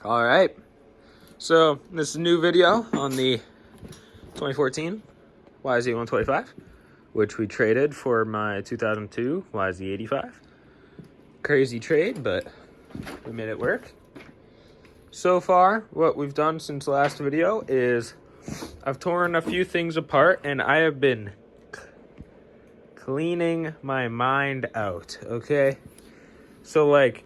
All right, so this is a new video on the 2014 yz125, which we traded for my 2002 yz85. Crazy trade, but we made it work. So far, what we've done since the last video is I've torn a few things apart, and I have been cleaning my mind out, okay? So, like,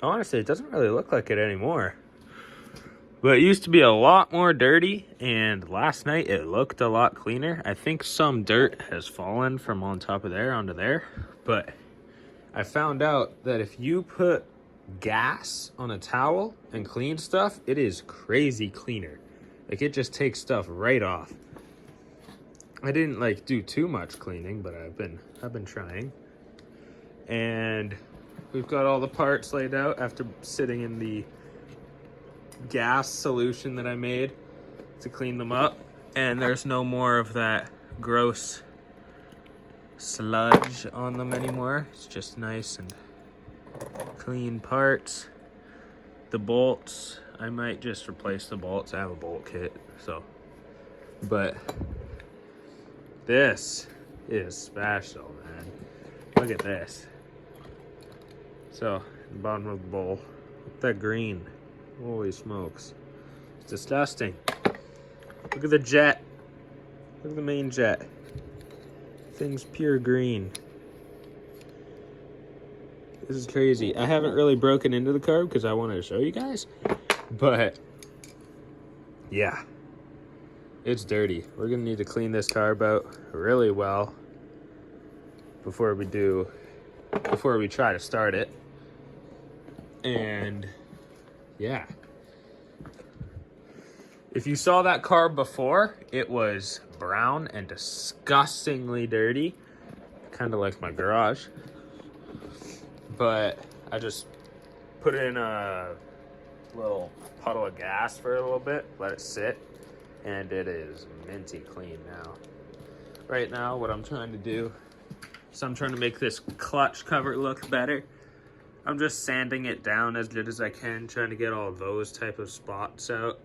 honestly, it doesn't really look like it anymore. But it used to be a lot more dirty, and last night it looked a lot cleaner. I think some dirt has fallen from on top of there onto there, but I found out that if you put gas on a towel and clean stuff, it is crazy cleaner. Like, it just takes stuff right off. I didn't like do too much cleaning, but I've been trying. And we've got all the parts laid out after sitting in the gas solution that I made to clean them up, and there's no more of that gross sludge on them anymore. It's just nice and clean parts. The bolts, I might just replace the bolts. I have a bolt kit, so. But this is special, man. Look at this. So, the bottom of the bowl, look at that green. Holy smokes. It's disgusting. Look at the jet. Look at the main jet. Thing's pure green. This is crazy. I haven't really broken into the carb because I wanted to show you guys. But, yeah. It's dirty. We're going to need to clean this carb out really well before we try to start it. And yeah. If you saw that carb before, it was brown and disgustingly dirty. Kind of like my garage. But I just put it in a little puddle of gas for a little bit, let it sit, and it is minty clean now. Right now, what I'm trying to do is I'm trying to make this clutch cover look better. I'm just sanding it down as good as I can, trying to get all those type of spots out.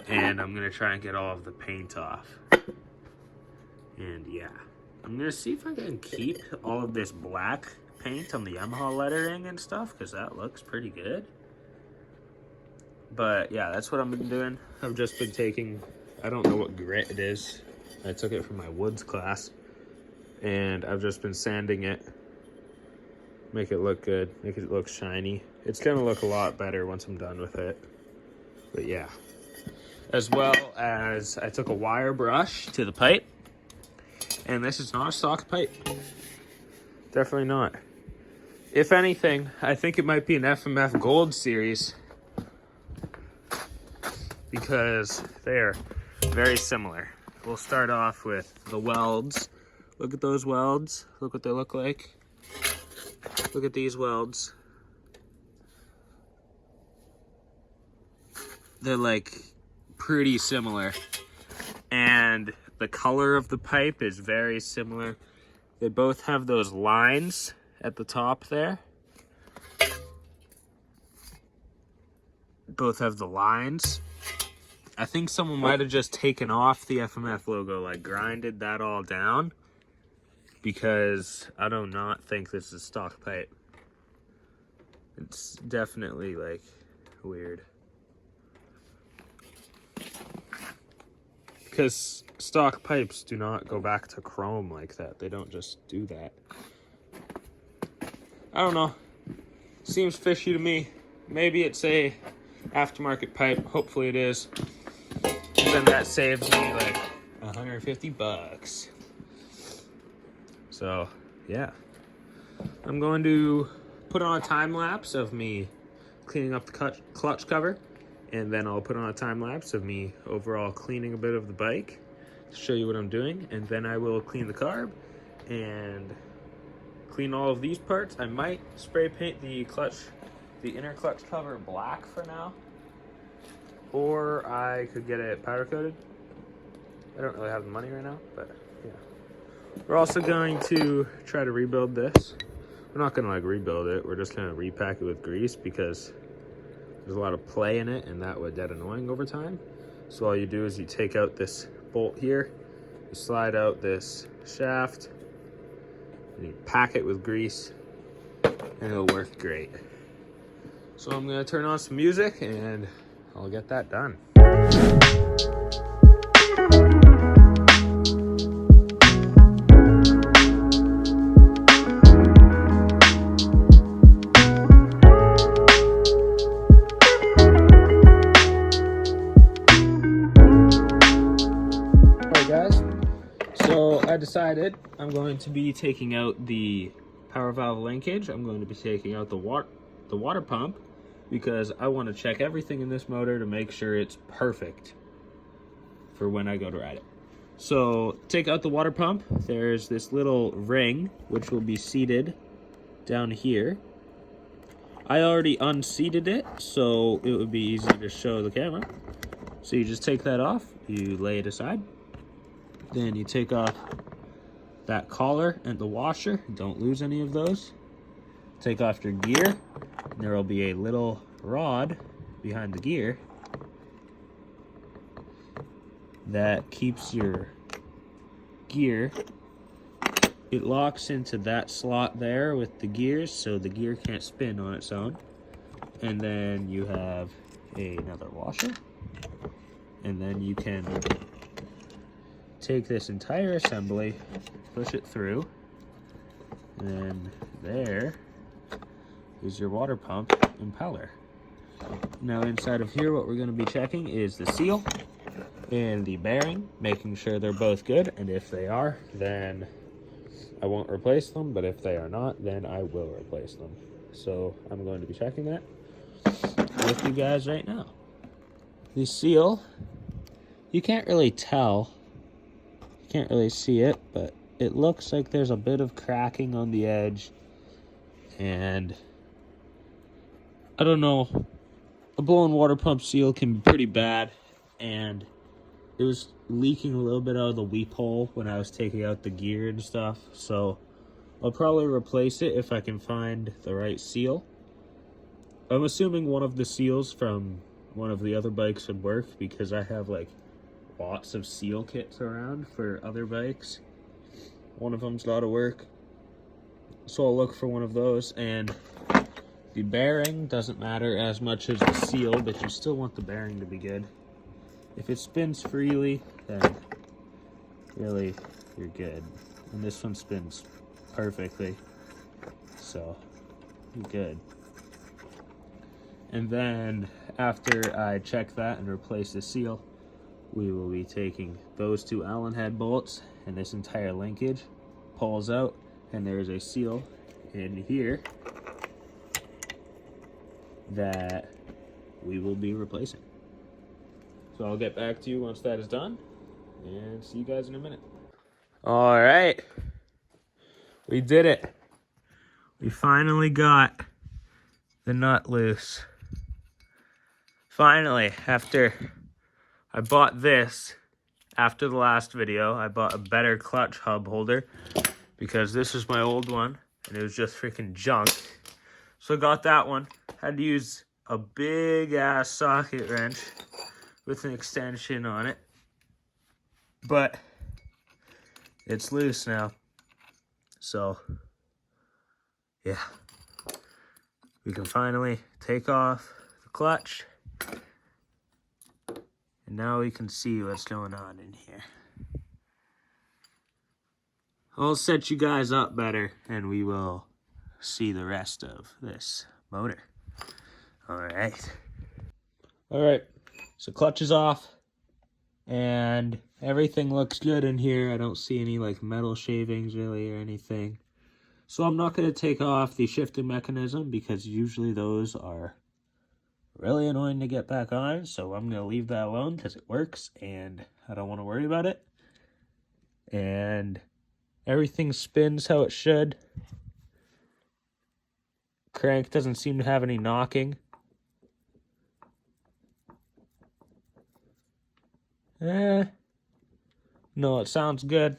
And I'm gonna try and get all of the paint off. And yeah, I'm gonna see if I can keep all of this black paint on the Yamaha lettering and stuff, because that looks pretty good. But yeah, that's what I've been doing. I've just been taking, I don't know what grit it is. I took it from my woods class. And I've just been sanding it. Make it look good, make it look shiny. It's gonna look a lot better once I'm done with it. But yeah. As well as I took a wire brush to the pipe. And this is not a stock pipe. Definitely not. If anything, I think it might be an FMF Gold series. Because they're very similar. We'll start off with the welds. Look at those welds. Look what they look like. Look at these welds. They're like pretty similar. And the color of the pipe is very similar. They both have those lines at the top there. Both have the lines. I think someone might have just taken off the FMF logo, like grinded that all down. Because I do not think this is stock pipe. It's definitely like weird. Because stock pipes do not go back to chrome like that. They don't just do that. I don't know. Seems fishy to me. Maybe it's a aftermarket pipe. Hopefully it is. And then that saves me like $150. So, yeah. I'm going to put on a time lapse of me cleaning up the clutch cover. And then I'll put on a time lapse of me overall cleaning a bit of the bike to show you what I'm doing. And then I will clean the carb and clean all of these parts. I might spray paint the inner clutch cover black for now. Or I could get it powder coated. I don't really have the money right now, but yeah. We're also going to try to rebuild this. We're not gonna like rebuild it. We're just gonna repack it with grease because there's a lot of play in it, and that would get annoying over time. So all you do is you take out this bolt here, you slide out this shaft, and you pack it with grease, and it'll work great. So I'm gonna turn on some music and I'll get that done. Alright guys, so I decided I'm going to be taking out the power valve linkage. I'm going to be taking out the water pump, because I want to check everything in this motor to make sure it's perfect for when I go to ride it. So take out the water pump. There's this little ring which will be seated down here. I already unseated it, so it would be easy to show the camera. So you just take that off, you lay it aside. Then you take off that collar and the washer. Don't lose any of those. Take off your gear. There will be a little rod behind the gear that keeps your gear. It locks into that slot there with the gears, so the gear can't spin on its own. And then you have another washer. And then you can take this entire assembly, push it through, and then there is your water pump impeller. Now inside of here, what we're going to be checking is the seal and the bearing, making sure they're both good, and if they are, then I won't replace them, but if they are not, then I will replace them. So I'm going to be checking that with you guys right now. The seal, you can't really tell, you can't really see it, but it looks like there's a bit of cracking on the edge, and I don't know, a blown water pump seal can be pretty bad, and it was leaking a little bit out of the weep hole when I was taking out the gear and stuff, so I'll probably replace it if I can find the right seal. I'm assuming one of the seals from one of the other bikes would work, because I have like lots of seal kits around for other bikes. One of them's got to work, so I'll look for one of those. And the bearing doesn't matter as much as the seal, but you still want the bearing to be good. If it spins freely, then really you're good. And this one spins perfectly, so you're good. And then after I check that and replace the seal, we will be taking those two Allen head bolts, and this entire linkage pulls out, and there's a seal in here that we will be replacing. So I'll get back to you once that is done, and see you guys in a minute. All right, we did it. We finally got the nut loose. Finally, after I bought this, after the last video, I bought a better clutch hub holder, because this is my old one, and it was just freaking junk. So I got that one. Had to use a big ass socket wrench with an extension on it, but it's loose now. So yeah, we can finally take off the clutch, and now we can see what's going on in here. I'll set you guys up better, and we will see the rest of this motor. All right, so clutch is off, and everything looks good in here. I don't see any like metal shavings really or anything. So I'm not going to take off the shifting mechanism, because usually those are really annoying to get back on. So I'm going to leave that alone because it works and I don't want to worry about it. And everything spins how it should. Crank doesn't seem to have any knocking. No, it sounds good.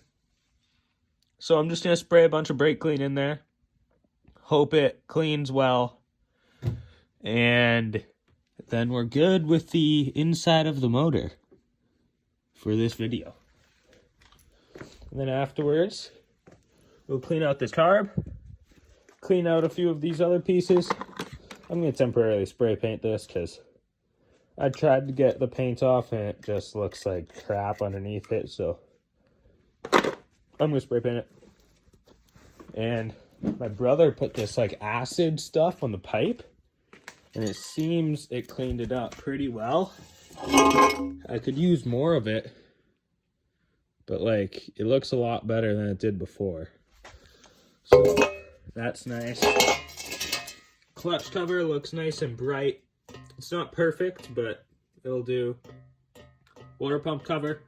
So I'm just going to spray a bunch of brake clean in there. Hope it cleans well. And then we're good with the inside of the motor for this video. And then afterwards, we'll clean out this carb, clean out a few of these other pieces. I'm going to temporarily spray paint this because I tried to get the paint off and it just looks like crap underneath it. So I'm going to spray paint it. And my brother put this like acid stuff on the pipe, and it seems it cleaned it up pretty well. I could use more of it, but like it looks a lot better than it did before. So that's nice. Clutch cover looks nice and bright. It's not perfect, but it'll do. Water pump cover,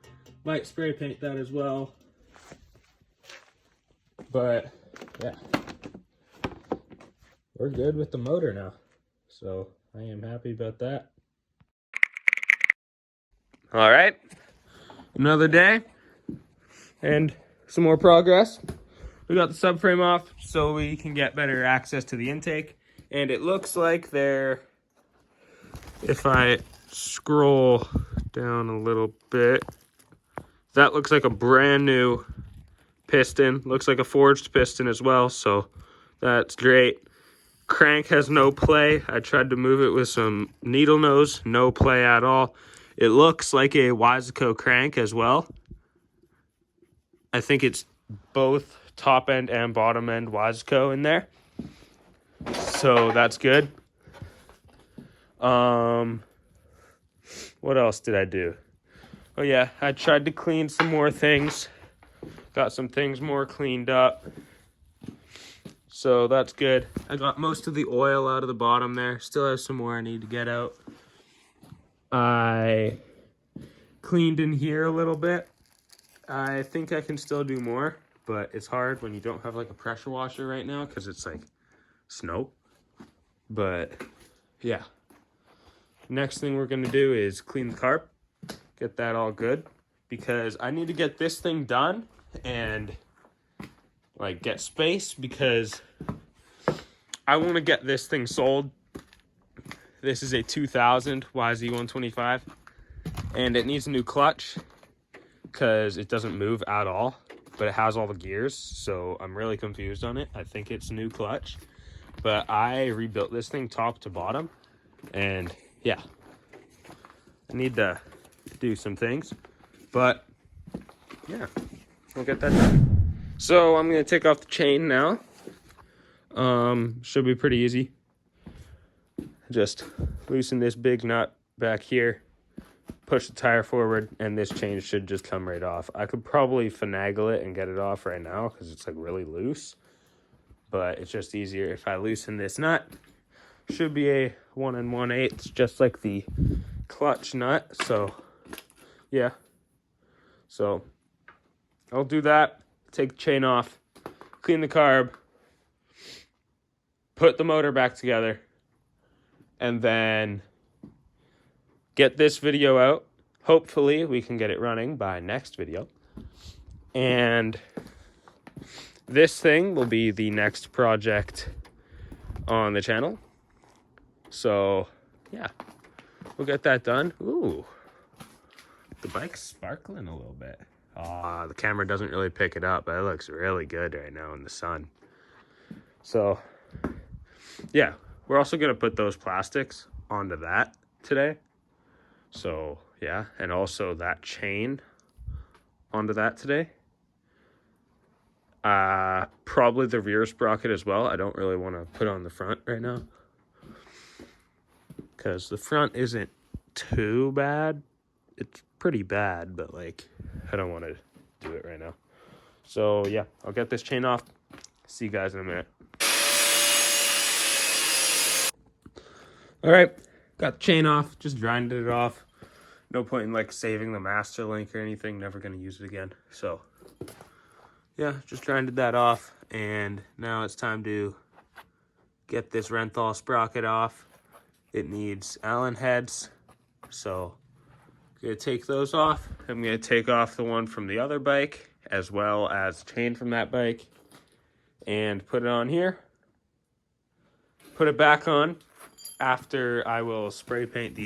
might spray paint that as well. But yeah, we're good with the motor now. So I am happy about that. All right, another day and some more progress. We got the subframe off so we can get better access to the intake. And it looks like they're, if I scroll down a little bit, that looks like a brand new piston. Looks like a forged piston as well, so that's great. Crank has no play. I tried to move it with some needle nose, no play at all. It looks like a yz125 crank as well. I think it's both top end and bottom end yz125 in there. So that's good. What else did I do? Oh yeah, I tried to clean some more things. Got some things more cleaned up. So that's good. I got most of the oil out of the bottom there. Still have some more I need to get out. I cleaned in here a little bit. I think I can still do more, but it's hard when you don't have like a pressure washer right now because it's like snow. But yeah. Next thing we're gonna do is clean the carb. Get that all good because I need to get this thing done and like get space because I want to get this thing sold. This is a 2000 yz125 and it needs a new clutch because it doesn't move at all, but it has all the gears, so I'm really confused on it. I think it's new clutch, but I rebuilt this thing top to bottom, and yeah, I need to do some things, but yeah, we'll get that done. So I'm gonna take off the chain now. Should be pretty easy. Just loosen this big nut back here, push the tire forward, and this chain should just come right off. I could probably finagle it and get it off right now because it's like really loose, but it's just easier if I loosen this nut. Should be a 1 1/8, just like the clutch nut. So yeah, so I'll do that, take the chain off, clean the carb, put the motor back together, and then get this video out. Hopefully we can get it running by next video. And this thing will be the next project on the channel. So yeah, we'll get that done. Ooh, the bike's sparkling a little bit. The camera doesn't really pick it up, but it looks really good right now in the sun. So yeah, we're also gonna put those plastics onto that today. So yeah, and also that chain onto that today. Probably the rear sprocket as well. I don't really want to put on the front right now because the front isn't too bad. It's pretty bad, but like I don't want to do it right now. So yeah, I'll get this chain off. See you guys in a minute. All right, got the chain off, just grinded it off. No point in like saving the master link or anything, never gonna use it again. So yeah, just grinded that off, and now it's time to get this Renthal sprocket off. It needs Allen heads, so I'm gonna take those off. I'm gonna take off the one from the other bike, as well as the chain from that bike, and put it on here. Put it back on, after I will spray paint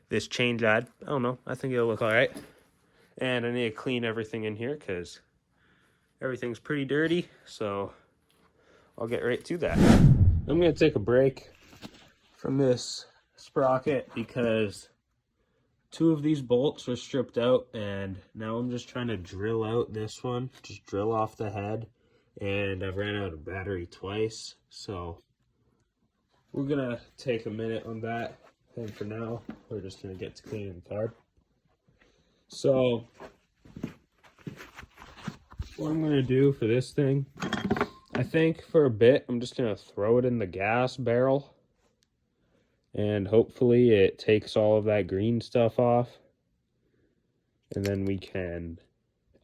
this chain guide. I don't know. I think it'll look all right. And I need to clean everything in here because everything's pretty dirty. So I'll get right to that. I'm going to take a break from this sprocket because 2 of these bolts are stripped out, and now I'm just trying to drill out this one, just drill off the head, and I've ran out of battery twice, so we're gonna take a minute on that, and for now we're just gonna get to cleaning the carb. So what I'm gonna do for this thing, I think for a bit I'm just gonna throw it in the gas barrel, and hopefully it takes all of that green stuff off. And then we can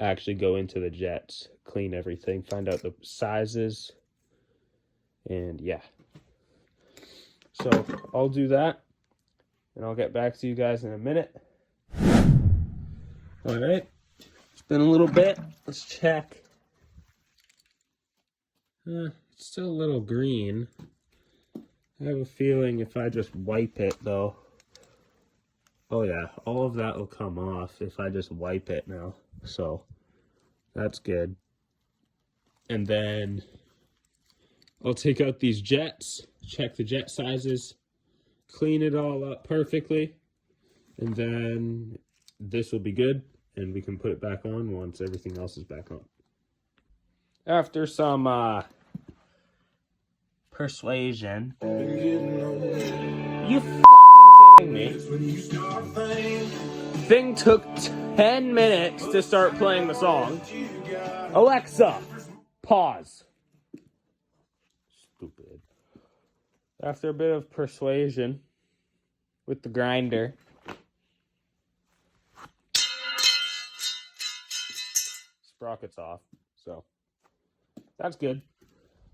actually go into the jets, clean everything, find out the sizes, and yeah. So I'll do that, and I'll get back to you guys in a minute. All right, it's been a little bit. Let's check. It's still a little green. I have a feeling if I just wipe it, though, oh yeah, all of that will come off if I just wipe it now. So that's good. And then I'll take out these jets, check the jet sizes, clean it all up perfectly, and then this will be good, and we can put it back on once everything else is back on. After some persuasion. You f***ing kidding me? Thing took 10 minutes to start playing the song. Alexa, pause. Stupid. After a bit of persuasion with the grinder, sprocket's off, so that's good.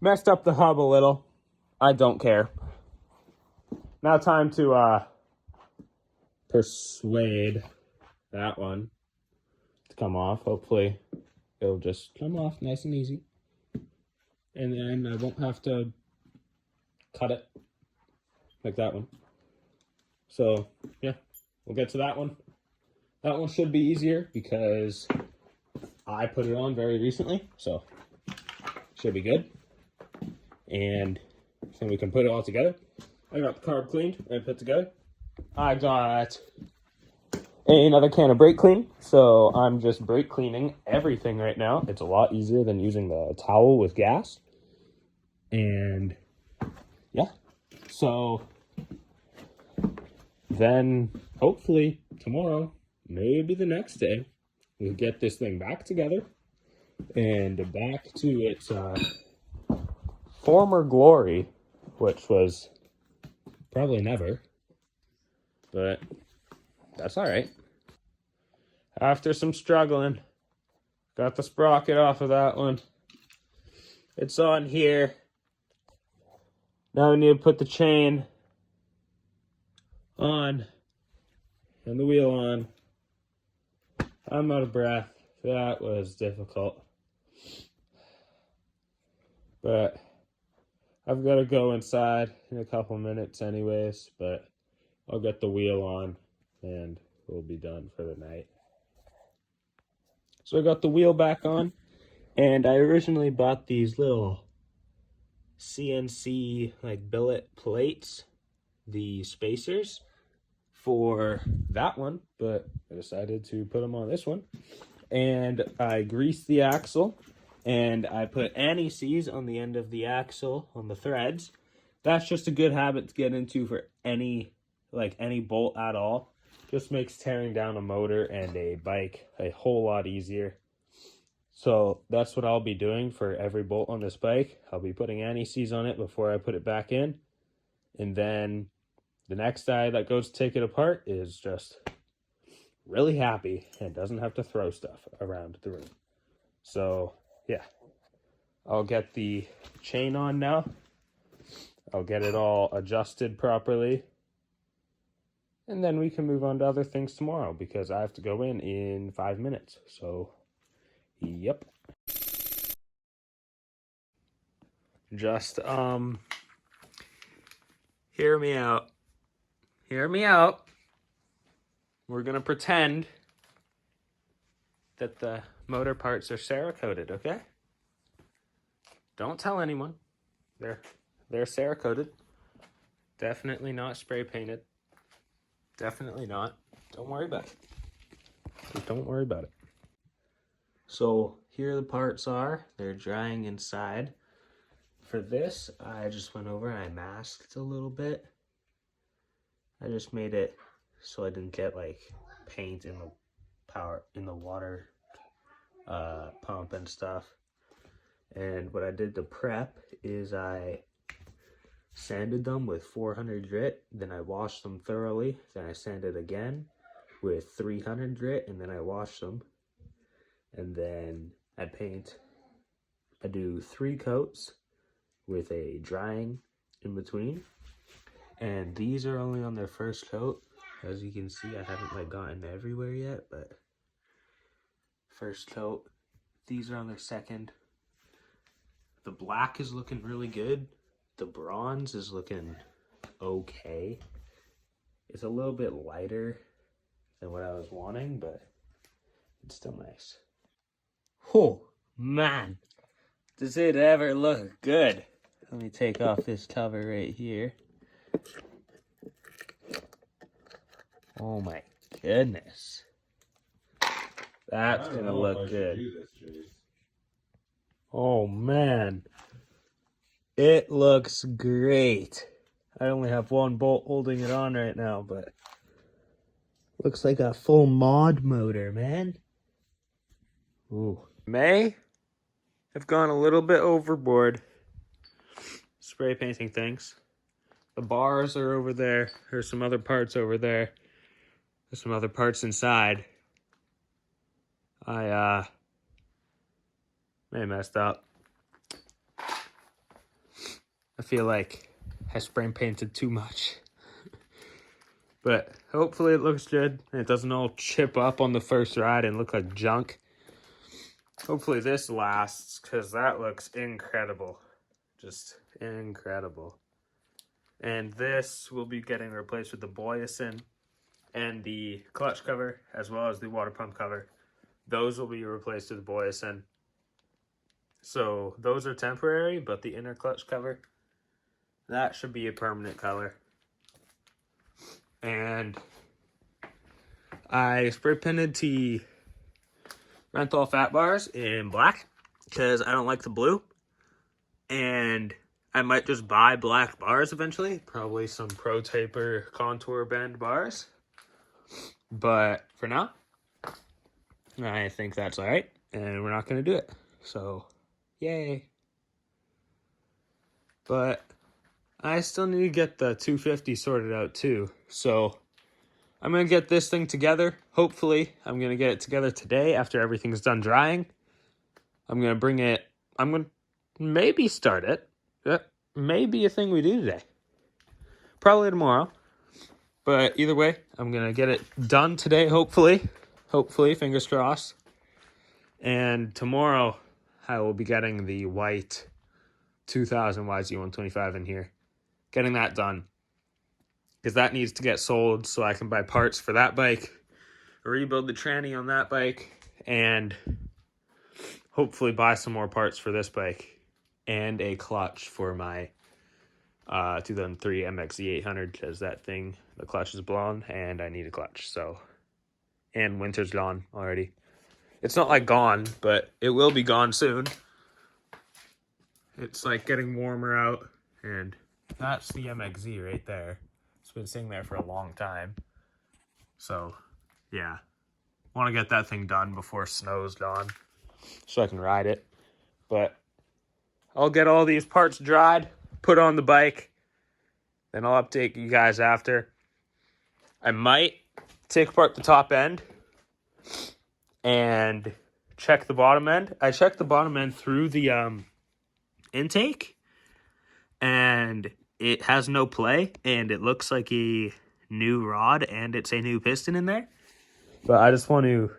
Messed up the hub a little. I don't care. Now time to persuade that one to come off. Hopefully it'll just come off nice and easy, and then I won't have to cut it like that one. So yeah, we'll get to that one. That one should be easier because I put it on very recently, so should be good. And then we can put it all together. I got the carb cleaned and put together. I got another can of brake clean, so I'm just brake cleaning everything right now. It's a lot easier than using the towel with gas. And yeah, so then hopefully tomorrow, maybe the next day, we'll get this thing back together and back to its former glory, which was probably never, but that's all right. After some struggling, got the sprocket off of that one. It's on here. Now we need to put the chain on and the wheel on. I'm out of breath. That was difficult. But I've got to go inside in a couple minutes anyways, but I'll get the wheel on and we'll be done for the night. So I got the wheel back on, and I originally bought these little CNC like billet plates, the spacers, for that one, but I decided to put them on this one. And I greased the axle, and I put anti-seize on the end of the axle on the threads. That's just a good habit to get into for any bolt at all. Just makes tearing down a motor and a bike a whole lot easier. So that's what I'll be doing for every bolt on this bike. I'll be putting anti-seize on it before I put it back in. And then the next guy that goes to take it apart is just really happy and doesn't have to throw stuff around the room. So yeah, I'll get the chain on now. I'll get it all adjusted properly. And then we can move on to other things tomorrow because I have to go in 5 minutes. So, yep. Hear me out. Hear me out. We're going to pretend that the motor parts are Cerakoted, okay? Don't tell anyone. They're Cerakoted. Definitely not spray painted. Definitely not. Don't worry about it. Just don't worry about it. So here the parts are. They're drying inside. For this, I just went over and I masked a little bit. I just made it so I didn't get like paint in the water pump and stuff. And what I did to prep is I sanded them with 400 grit, then I washed them thoroughly, then I sanded again with 300 grit, and then I washed them, and then I do 3 coats with a drying in between, and these are only on their first coat. As you can see, I haven't like gotten everywhere yet, but first coat. These are on their second. The black is looking really good. The bronze is looking okay. It's a little bit lighter than what I was wanting, but it's still nice. Oh, man. Does it ever look good? Let me take off this cover right here. Oh my goodness. That's gonna look good. Oh man. It looks great. I only have one bolt holding it on right now, but looks like a full mod motor, man. Ooh. May have gone a little bit overboard spray painting things. The bars are over there. There's some other parts over there. There's some other parts inside. I may have messed up. I feel like I spray painted too much. But hopefully it looks good and it doesn't all chip up on the first ride and look like junk. Hopefully this lasts, because that looks incredible. Just incredible. And this will be getting replaced with the Boyesen and the clutch cover, as well as the water pump cover. Those will be replaced with the Boyesen. So those are temporary, but the inner clutch cover, that should be a permanent color. And I spray painted the Renthal fat bars in black because I don't like the blue. And I might just buy black bars eventually. Probably some Pro Taper contour bend bars. But for now, I think that's all right. And we're not going to do it. So, yay. But I still need to get the 250 sorted out too. So I'm going to get this thing together. Hopefully, I'm going to get it together today after everything's done drying. I'm going to maybe start it. That may be a thing we do today. Probably tomorrow. But either way, I'm going to get it done today, hopefully. Hopefully, fingers crossed. And tomorrow, I will be getting the white 2000 yz125 in here. Getting that done. Because that needs to get sold so I can buy parts for that bike. Rebuild the tranny on that bike. And hopefully buy some more parts for this bike. And a clutch for my 2003 MXZ800. Because that thing, the clutch is blown. And I need a clutch. So, and winter's gone already. It's not like gone, but it will be gone soon. It's like getting warmer out. And that's the MXZ right there. It's been sitting there for a long time. So, yeah. Want to get that thing done before snow's gone so I can ride it. But I'll get all these parts dried, put on the bike, then I'll update you guys after. I might take apart the top end and check the bottom end. I checked the bottom end through the intake, and it has no play, and it looks like a new rod, and it's a new piston in there. But I just want to,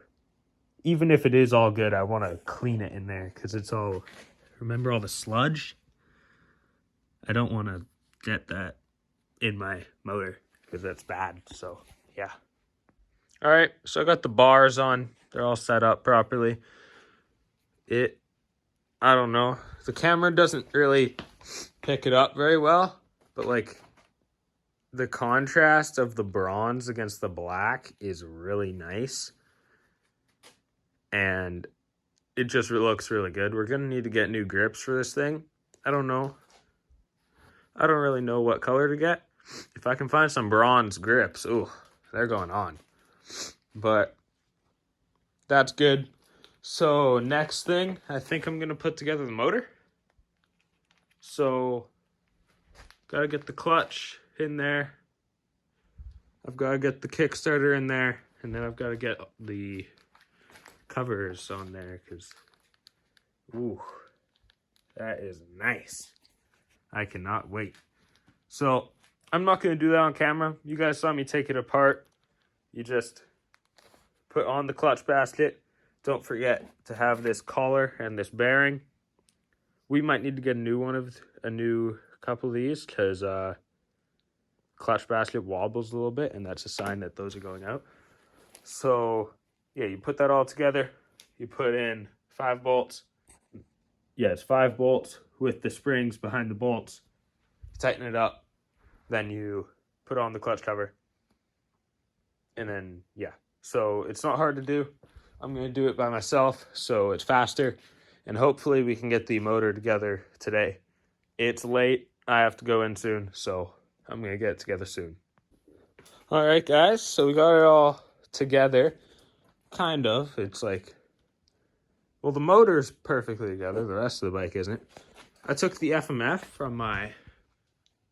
even if it is all good, I want to clean it in there, because it's all, remember all the sludge? I don't want to get that in my motor because that's bad. So yeah. All right, so I got the bars on. They're all set up properly. I don't know. The camera doesn't really pick it up very well, but like the contrast of the bronze against the black is really nice. And it just looks really good. We're going to need to get new grips for this thing. I don't know. I don't really know what color to get. If I can find some bronze grips, ooh, they're going on. But that's good. So next thing, I think I'm going to put together the motor. So got to get the clutch in there. I've got to get the Kickstarter in there. And then I've got to get the covers on there because, ooh, that is nice. I cannot wait. So I'm not going to do that on camera. You guys saw me take it apart. You just put on the clutch basket. Don't forget to have this collar and this bearing. We might need to get a new couple of these because clutch basket wobbles a little bit, and that's a sign that those are going out. So yeah, you put that all together. You put in 5 bolts. Yeah, it's 5 bolts with the springs behind the bolts. You tighten it up. Then you put on the clutch cover. And then, yeah. So it's not hard to do. I'm going to do it by myself, so it's faster. And hopefully we can get the motor together today. It's late. I have to go in soon, so I'm going to get it together soon. All right, guys. So we got it all together. Kind of. It's like, well, the motor's perfectly together. The rest of the bike isn't. I took the FMF from my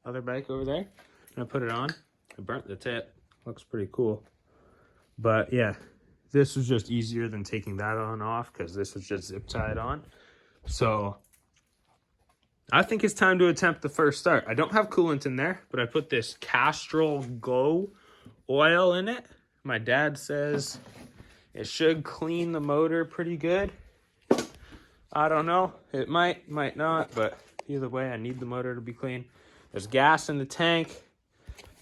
other bike over there, and I put it on. I burnt the tip. Looks pretty cool. But yeah, this was just easier than taking that on off because this was just zip tied on. So I think it's time to attempt the first start. I don't have coolant in there, but I put this Castrol Go oil in it. My dad says it should clean the motor pretty good. I don't know. It might not, but either way, I need the motor to be clean. There's gas in the tank.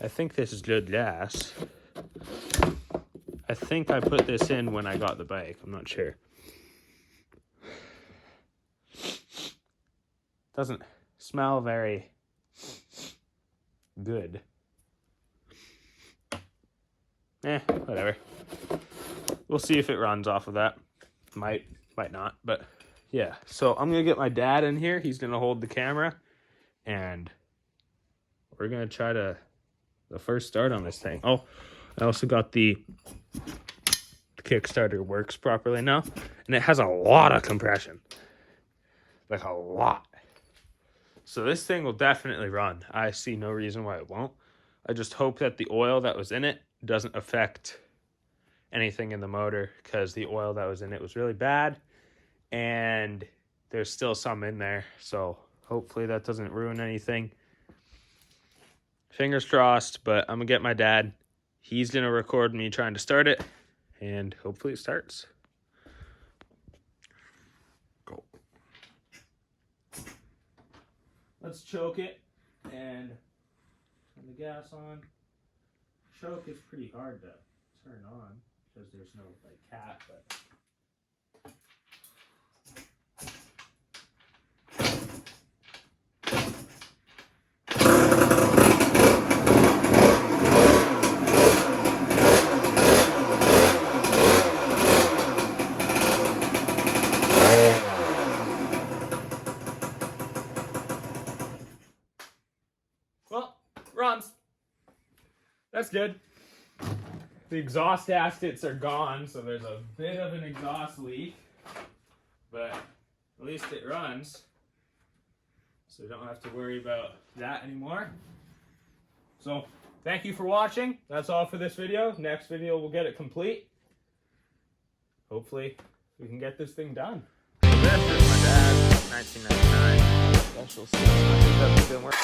I think this is good gas. I think I put this in when I got the bike. I'm not sure. Doesn't smell very good. Whatever. We'll see if it runs off of that. Might not, but yeah. So I'm going to get my dad in here. He's going to hold the camera, and we're going to try the first start on this thing. Oh, I also got the Kickstarter works properly now, and it has a lot of compression. Like a lot. So this thing will definitely run. I see no reason why it won't. I just hope that the oil that was in it doesn't affect anything in the motor, because the oil that was in it was really bad, and there's still some in there. So hopefully that doesn't ruin anything. Fingers crossed, but I'm going to get my dad. He's going to record me trying to start it, and hopefully it starts. Go. Let's choke it and turn the gas on. Choke is pretty hard to turn on because there's no like cap, but runs. That's good. The exhaust gaskets are gone, so there's a bit of an exhaust leak, but at least it runs, so we don't have to worry about that anymore. So thank you for watching. That's all for this video. Next video we'll get it complete. Hopefully we can get this thing done. So this is my dad's 1999 special system. I think that's been working.